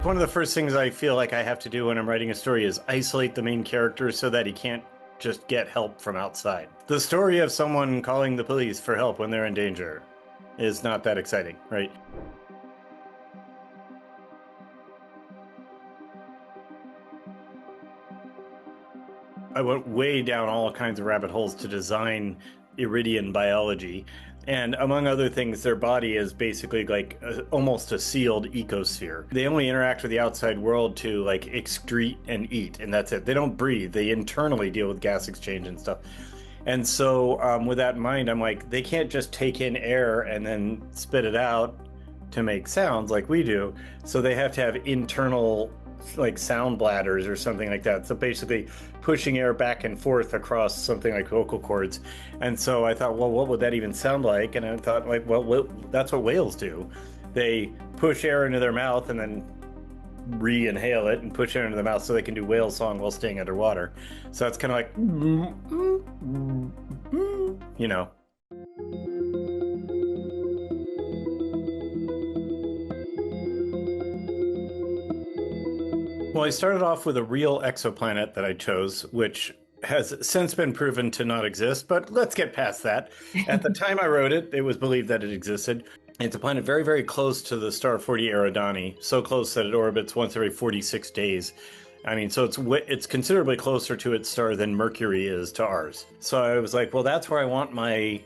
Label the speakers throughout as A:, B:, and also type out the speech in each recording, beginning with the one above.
A: One of the first things I feel like I have to do when I'm writing a story is isolate the main character so that he can't just get help from outside. The story of someone calling the police for help when they're in danger is not that exciting, right? I went way down all kinds of rabbit holes to design Iridian biology. And among other things, their body is basically like almost a sealed ecosphere. They only interact with the outside world to like excrete and eat, and that's it. They don't breathe. They internally deal with gas exchange and stuff. And so, with that in mind, I'm like, they can't just take in air and then spit it out to make sounds like we do. So they have to have internal like sound bladders or something like that. So basically pushing air back and forth across something like vocal cords. And so I thought, well, what would that even sound like? And I thought, like, well, that's what whales do. They push air into their mouth and then re-inhale it and push air into the mouth so they can do whale song while staying underwater. So it's kind of like, you know. Well, I started off with a real exoplanet that I chose, which has since been proven to not exist, but let's get past that. At the time I wrote it, it was believed that it existed. It's a planet very, very close to the star 40 Eridani, so close that it orbits once every 46 days. I mean, so it's considerably closer to its star than Mercury is to ours. So I was like, well, that's where I want a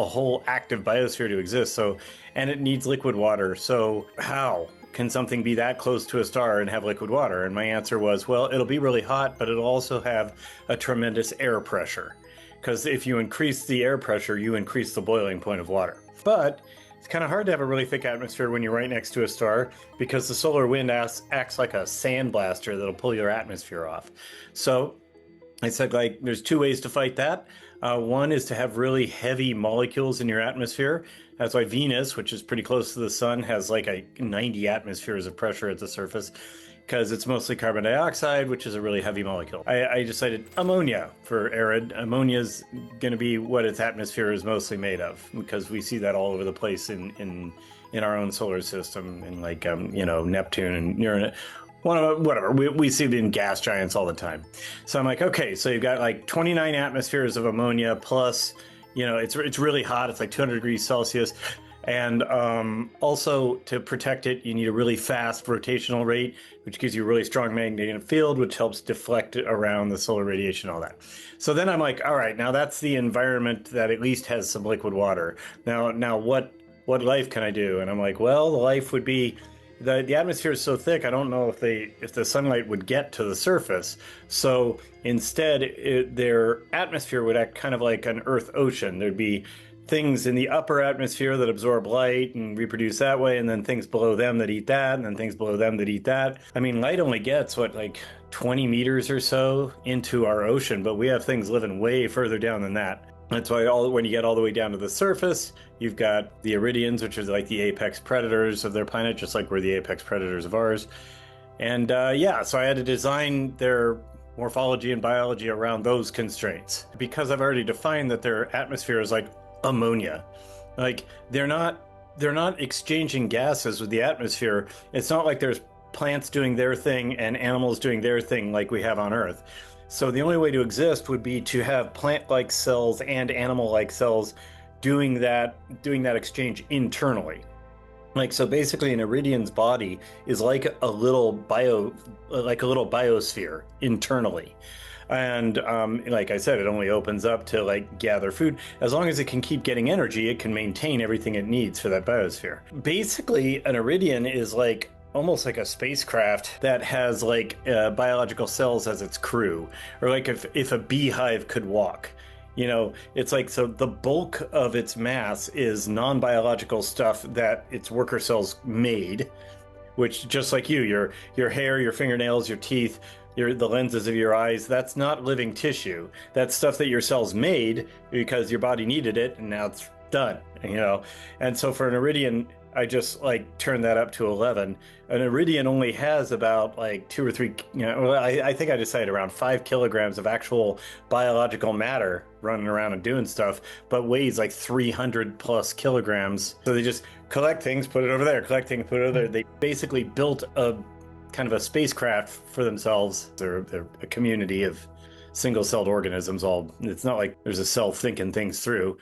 A: whole active biosphere to exist. So, and it needs liquid water. So how can something be that close to a star and have liquid water? And my answer was, well, it'll be really hot, but it'll also have a tremendous air pressure. Because if you increase the air pressure, you increase the boiling point of water. But it's kind of hard to have a really thick atmosphere when you're right next to a star because the solar wind acts like a sandblaster that'll pull your atmosphere off. So I said, like, there's two ways to fight that. One is to have really heavy molecules in your atmosphere. That's why Venus, which is pretty close to the sun, has like a 90 atmospheres of pressure at the surface because it's mostly carbon dioxide, which is a really heavy molecule. I decided ammonia for Erid. Ammonia is going to be what its atmosphere is mostly made of because we see that all over the place in our own solar system, in like Neptune and Uranus. Whatever. We see it in gas giants all the time. So I'm like, okay, so you've got like 29 atmospheres of ammonia plus, it's really hot. It's like 200 degrees Celsius. And also to protect it, you need a really fast rotational rate, which gives you a really strong magnetic field, which helps deflect it around the solar radiation, all that. So then I'm like, all right, now that's the environment that at least has some liquid water. Now what life can I do? And I'm like, well, the life would be the atmosphere is so thick, I don't know if the sunlight would get to the surface. So instead, their atmosphere would act kind of like an Earth ocean. There'd be things in the upper atmosphere that absorb light and reproduce that way, and then things below them that eat that, and then things below them that eat that. I mean, light only gets, like 20 meters or so into our ocean, but we have things living way further down than that. That's why when you get all the way down to the surface, you've got the Aridians, which are like the apex predators of their planet, just like we're the apex predators of ours. And so I had to design their morphology and biology around those constraints. Because I've already defined that their atmosphere is like ammonia. Like they're not exchanging gases with the atmosphere. It's not like there's plants doing their thing and animals doing their thing like we have on Earth. So the only way to exist would be to have plant-like cells and animal-like cells doing that exchange internally. Like, so basically an Iridian's body is like a little biosphere internally. And like I said, it only opens up to like gather food. As long as it can keep getting energy, it can maintain everything it needs for that biosphere. Basically, an Iridian is like almost like a spacecraft that has like biological cells as its crew, or like if a beehive could walk. It's like, so the bulk of its mass is non-biological stuff that its worker cells made, which, just like your hair, your fingernails, your teeth, the lenses of your eyes, that's not living tissue. That's stuff that your cells made because your body needed it, and now it's done. And so for an Iridian, I just like turned that up to 11. An Aridian only has about like 2 or 3, I think I decided around 5 kilograms of actual biological matter running around and doing stuff, but weighs like 300 plus kilograms. So they just collect things, put it over there, collect things, put it over there. They basically built a kind of a spacecraft for themselves. They're a community of single-celled organisms. It's not like there's a cell thinking things through.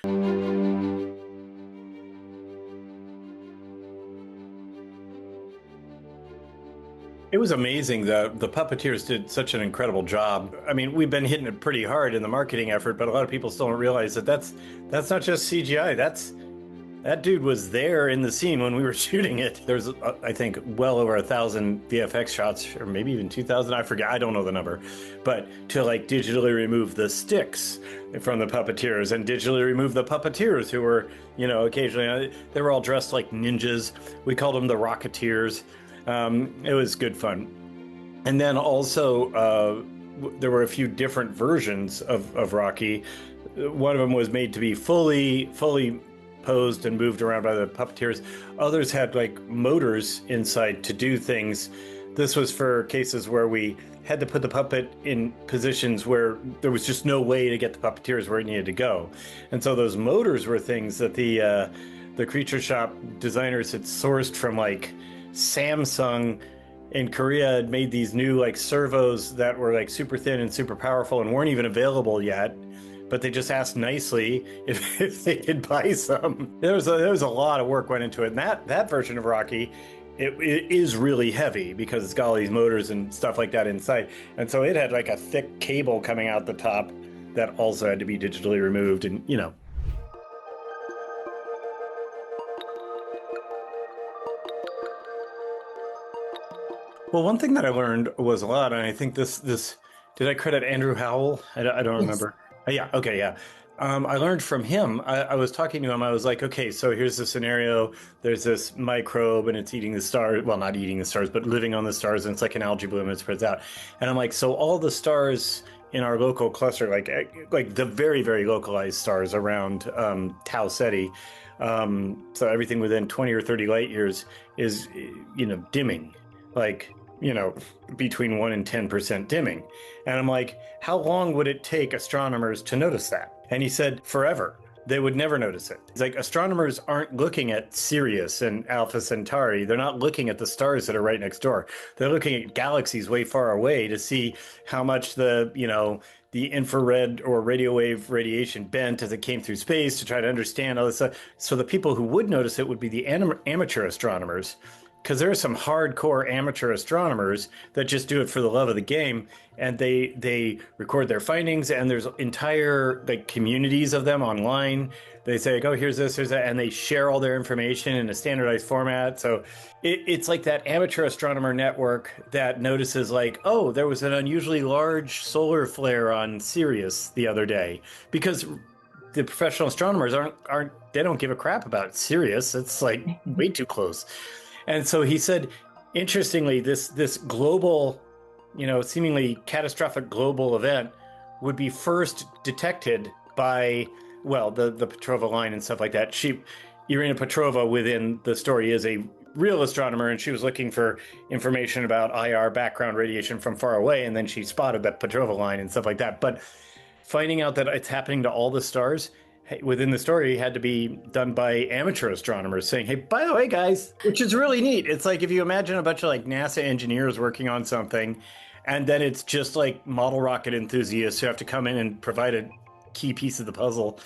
A: It was amazing. The puppeteers did such an incredible job. I mean, we've been hitting it pretty hard in the marketing effort, but a lot of people still don't realize that that's not just CGI. That dude was there in the scene when we were shooting it. There's, I think, well over 1,000 VFX shots, or maybe even 2,000. I forget. I don't know the number. But to like digitally remove the sticks from the puppeteers and digitally remove the puppeteers who were, occasionally, they were all dressed like ninjas. We called them the Rocketeers. It was good fun. And then also, there were a few different versions of Rocky. One of them was made to be fully posed and moved around by the puppeteers. Others had like motors inside to do things. This was for cases where we had to put the puppet in positions where there was just no way to get the puppeteers where it needed to go. And so those motors were things that the creature shop designers had sourced from like Samsung in Korea, had made these new like servos that were like super thin and super powerful and weren't even available yet. But they just asked nicely if they could buy some. There was a lot of work went into it. And that version of Rocky, it is really heavy because it's got all these motors and stuff like that inside. And so it had like a thick cable coming out the top that also had to be digitally removed. And, Well, one thing that I learned was a lot, and I think this did I credit Andrew Howell? I don't
B: Yes.
A: remember. Yeah, okay, yeah. I learned from him. I was talking to him. I was like, okay, so here's the scenario. There's this microbe, and it's eating the stars. Well, not eating the stars, but living on the stars, and it's like an algae bloom, and it spreads out. And I'm like, so all the stars in our local cluster, like the very, very localized stars around Tau Ceti, so everything within 20 or 30 light years is, dimming. Like, between 1 and 10% dimming. And I'm like, how long would it take astronomers to notice that? And he said, forever. They would never notice it. It's like astronomers aren't looking at Sirius and Alpha Centauri. They're not looking at the stars that are right next door. They're looking at galaxies way far away to see how much the infrared or radio wave radiation bent as it came through space to try to understand all this stuff. So the people who would notice it would be the amateur astronomers, because there are some hardcore amateur astronomers that just do it for the love of the game, and they record their findings, and there's entire like communities of them online. They say, oh, here's this, here's that, and they share all their information in a standardized format. So it's like that amateur astronomer network that notices like, oh, there was an unusually large solar flare on Sirius the other day, because the professional astronomers they don't give a crap about Sirius. It's like way too close. And so he said, interestingly, this global, seemingly catastrophic global event would be first detected by, well, the Petrova line and stuff like that. Irina Petrova within the story is a real astronomer, and she was looking for information about IR background radiation from far away, and then she spotted that Petrova line and stuff like that. But finding out that it's happening to all the stars within the story had to be done by amateur astronomers saying, hey, by the way, guys, which is really neat. It's like if you imagine a bunch of like NASA engineers working on something, and then it's just like model rocket enthusiasts who have to come in and provide a key piece of the puzzle.